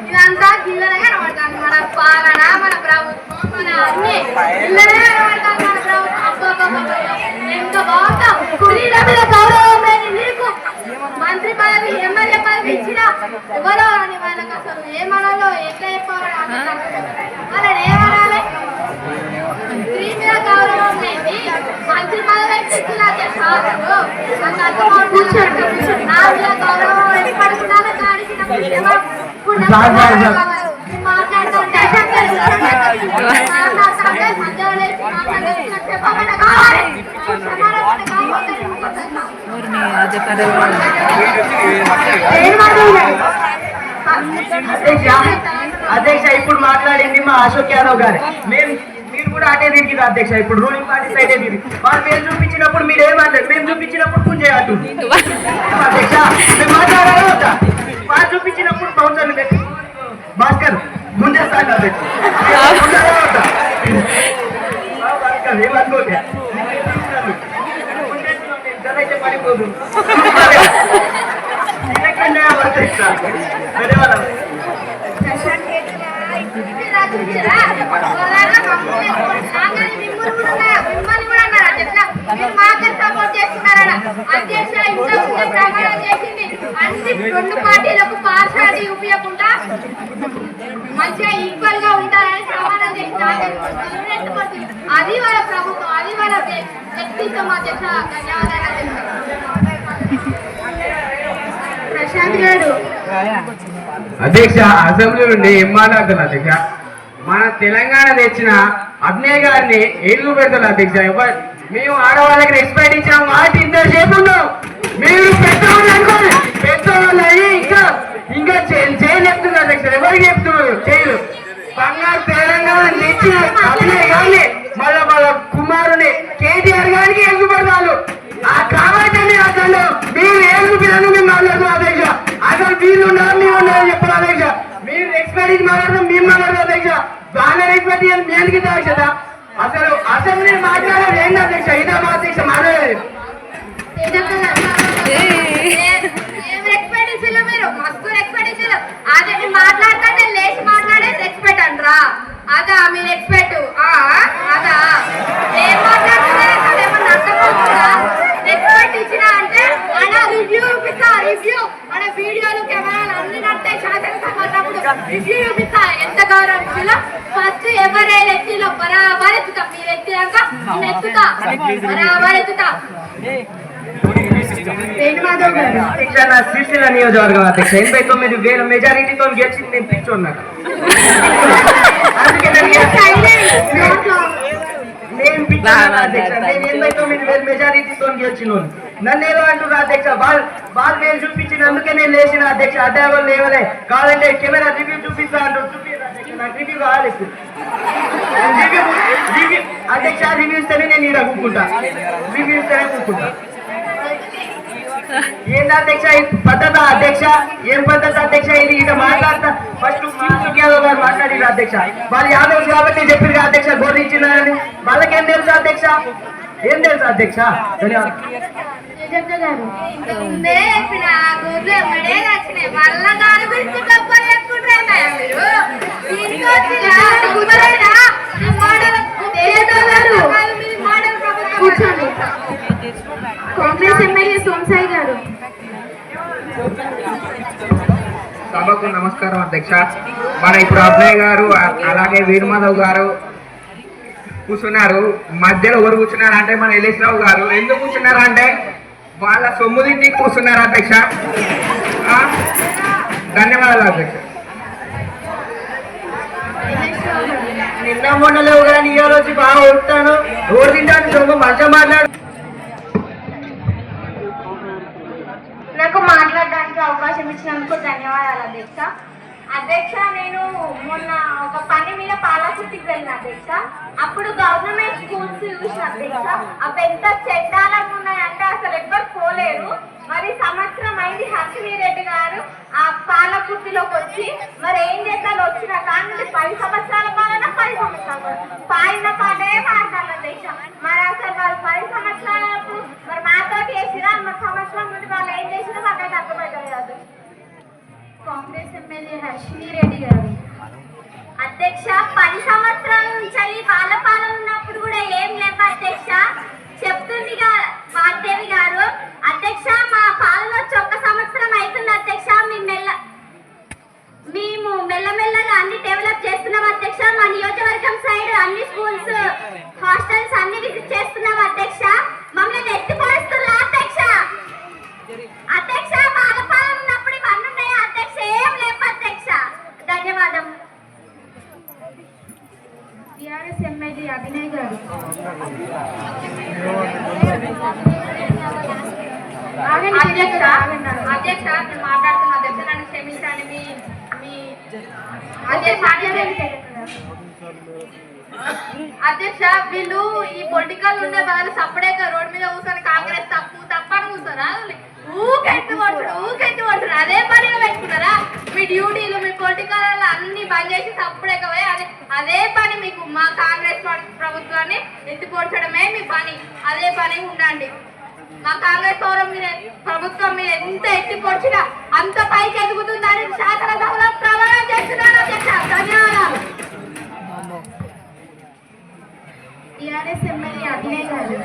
ఇదంతా గిల్లనే కనబడతాను. మన పాలన, మన ప్రభుత్వం, మన అన్ని గిల్లనే కనబడతాను. మన ప్రభుత్వం ఎంత బాగుంటాం. స్త్రీల మీద గౌరవం లేని నీకు మంత్రి పదవి, ఎమ్మెల్యే పదవి ఇచ్చిన ఎవరో అని వాళ్ళకి అసలు ఏమనాలో ఎట్లా చెప్పాలి? వాళ్ళని ఏమనాలి? స్త్రీ మీద గౌరవం లేని మంత్రి పదవి ఇచ్చిన నా మీద గౌరవం ఎప్పటికున్నారో కాడిసిన అధ్యక్ష ఇప్పుడు మాట్లాడింది మా అశోక్ యాదవ్ గారు. మీరు కూడా అటే తిరిగి అధ్యక్ష. ఇప్పుడు రూలింగ్ పార్టీ సైడే తిరిగి వాళ్ళు మేము చూపించినప్పుడు మీరు ఏమంటారు? మేము చూపించినప్పుడు పుంజే అంటుంది అధ్యక్ష. మేము మాట్లాడాలి వాళ్ళు చూపించినప్పుడు బౌన్సర్లు పెట్టి భాస్కర్ ముంజేస్తాను పెట్టి ఏమనుకోతే పడిపోదు ధన్యవాదాలు. రెండు పార్టీలకు పార్షాలిటీ చూపించకుండా మంచిగా ఈక్వల్ గా ఉంటారని ప్రమాణం చేసి అది వాళ్ళ ప్రభుత్వం, అది వాళ్ళ వ్యక్తిత్వం. అధ్యక్ష ధన్యవాదాలు. ప్రశాంత్ గారు అధ్యక్ష అసెంబ్లీ నుండి ఏం మాట్లాడుతున్నారు అధ్యక్ష? మన తెలంగాణ తెచ్చిన అభినయ్ గారిని ఏళ్ళు పెడతారు అధ్యక్ష. మేము ఆడవాళ్ళకి రెస్పెక్ట్ ఇచ్చాం మాట ఇంతసేపు ఉన్నాం. మీరు పెద్దవాళ్ళు అనుకోండి, పెద్దవాళ్ళు అయ్యి ఇంకా చేయలు చెప్తున్నారు అధ్యక్ష. ఎవరికి చెప్తున్నారు? చేయలు బంగారు తెలంగాణ తెచ్చిన అభినయ్ గారిని మళ్ళా వాళ్ళ కుమారుని కేటీఆర్ గారికి ఏళ్ళు పెడతారు. ఆ కాబట్టి అసలు మీరు ఏళ్ళు పిల్లలు మేము మాట్లాడుతున్నాం అధ్యక్ష. అసలు వీళ్ళు ఉన్నారు, మేము ఉన్నారని చెప్పారు అధ్యక్ష. మీరు రెస్పెక్ట్ మాట్లాడడం మేము మాట్లాడదు అధ్యక్ష. బాగా రెస్పెక్ట్ చేయాలి మీ అందుకే అధ్యక్ష. అసలు అసెంబ్లీ మాట్లాడారు ఏంటి అధ్యక్ష? ఇదా మా అధ్యక్ష మాట్లాడేది మీరు మస్తు రెస్పెక్ట్ ఇచ్చారు. అదే మీరు మాట్లాడుతుంటే లేచి మాట్లాడే రెస్పెక్ట్ అంటారా? అదా మీరు రెస్పెక్ట్? అదా ఏం మాట్లాడుతున్నారు? ఏమన్నా అర్థమవుతుందా? రెస్పెక్ట్ ఇచ్చినా అంటే మన రివ్యూ చూపిస్తా. రివ్యూ మన వీడియోలు కెమెరాలు అన్ని నడితే శాసనసభ రివ్యూ చూపిస్తా. ఎంత గౌరవం ఇచ్చిలో ఫస్ట్ ఎవరైనా ఎత్తిలో బరాబర్ ఎత్తుతా. మీరు ఎత్తినాక నేను ఎత్తుతా, బరాబర్ ఎత్తుతా. శ్రీశైల నియోజకవర్గం అధ్యక్ష 89,000 మెజారిటీతో గెలిచింది. నేను పిచ్చోన్నాను. అందుకే నేను 89,000 మెజారిటీతో గెలిచిన నన్ను ఏదో అంటున్నా అధ్యక్ష. వాళ్ళు వేలు చూపించినందుకే నేను లేచిన అధ్యక్ష. అదే వాళ్ళు లేవలే కావాలంటే కెమెరా రివ్యూ చూపిస్తా అంటారు. చూపించారు అధ్యక్ష. నాకు రివ్యూ కావాలి అధ్యక్ష. రివ్యూ ఇస్తేనే నేను ఇక్కడ కూకుంటా. రివ్యూ ఇస్తేనే కూకుంటా. ఏందధ్యక్ష పద్ధత అధ్యక్ష? ఏం పద్ధతి అధ్యక్ష ఇది? ఇక మాట్లాడతా ఫస్ట్ అశోక్ యాదవ్ గారు మాట్లాడిరు అధ్యక్ష. వాళ్ళు యాదవ్స్ కాబట్టి చెప్పారు అధ్యక్ష గోరించినారని. వాళ్ళకేం తెలుసు అధ్యక్ష? ఏం తెలుసు అధ్యక్ష? కూర్చోండి. కాంగ్రెస్ ఎమ్మెల్యే సోమసాయి గారు. సభకు నమస్కారం అధ్యక్ష. మన ఇప్పుడు అభయ్ గారు అలాగే వీరమాధవ్ గారు కూర్చున్నారు. మధ్యలో ఎవరు కూర్చున్నారు అంటే మన ఎల్లేశ్వరరావు గారు. ఎందుకు కూర్చున్నారు అంటే వాళ్ళ సొమ్ముదింటి కూర్చున్నారు అధ్యక్ష. ధన్యవాదాలు అధ్యక్ష. నిన్న మొన్నలేవు కానీ ఈ రోజు బాగా ఉంటాను. ఎవరు తింటాను సొమ్ము మంచిగా మాట్లాడు. నాకు మాట్లాడడానికి అవకాశం ఇచ్చినందుకు ధన్యవాదాలు అధ్యక్ష. అధ్యక్ష నేను మొన్న ఒక పని మీద పాలాచుట్టికి వెళ్ళిన అధ్యక్ష. అప్పుడు గవర్నమెంట్ స్కూల్స్ చూసిన అధ్యక్ష. అవి ఎంత చెడ్డాలంగా ఉన్నాయంటే అసలు ఎవ్వరు పోలేరు. మరి సంవత్సరం అయింది హర్షిని రెడ్డి గారు ఆ పాలకుర్తిలోకి వచ్చి మరి ఏం చేద్దాలు వచ్చిన కానీ 10 సంవత్సరాల పాలన 10 సంవత్సరాలు పాలన పాటే మాట్లాడాలి అధ్యక్ష. మరి అసలు వాళ్ళు 10 సంవత్సరాలకు మరి మాతో చేసినా మరి సంవత్సరం నుండి వాళ్ళు ఏం చేసినా మాకైతే అర్థమవుతుంది కాదు. కాంగ్రెస్ ఎమ్మెల్యే హర్షిని రెడ్డి గారు. అధ్యక్ష 10 సంవత్సరాల నుంచి వాళ్ళ పాలన ఉన్నప్పుడు కూడా ఏం లేవు అధ్యక్ష. చెప్తుందిగా వాగ్దేవి గారు. అధ్యక్ష మా పాలన వచ్చి 1 సంవత్సరం అవుతుంది అధ్యక్ష. మేము మెల్లమెల్లగా అన్ని డెవలప్ చేస్తున్నాం అధ్యక్ష. మా నియోజకవర్గం సైడ్ అన్ని స్కూల్స్ హాస్టల్స్ అన్ని విజిట్ చేస్తున్నాం అధ్యక్ష. మమ్మల్ని ఎత్తిపోయిస్తున్నా అధ్యక్ష. అధ్యక్ష వాళ్ళ పాలన ఉన్నప్పుడు ఇవన్నీ ఉన్నాయా అధ్యక్ష? ఏం లేవు అధ్యక్ష. ధన్యవాదం. టిఆర్ఎస్ ఎమ్మెల్యే అభినయ్ గారు. అధ్యక్ష నేను మాట్లాడుతున్నా అధ్యక్ష, నన్ను క్షమించండి. మీ అధ్యక్ష వీళ్ళు ఈ పొలిటికల్ ఉండే బదులు సపరేట్ రోడ్ మీద కూర్చొని కాంగ్రెస్ తప్పని కూర్చోరా? ఊకెత్తి కొట్టుడు అదే పనిగా పెట్టుకున్నారా? మీ డ్యూటీలు మీ పొలిటికల్ అన్ని బంద్ చేసి సపరేట్గా పోయి అదే పని మీకు. మా కాంగ్రెస్ ప్రభుత్వాన్ని ఎత్తిపోడ్చడమే మీ పని. అదే పని ఉండండి. మా కాంగ్రెస్ ప్రభుత్వం మీరు ఎంత ఎత్తిపోడ్చినా అంత పైకి ఎదుగుతుందని శాసనసభలో ప్రమాణం చేస్తున్నాను అధ్యక్ష. ధన్యవాదాలు. టిఆర్ఎస్ ఎమ్మెల్యే అభినయ్ గారు.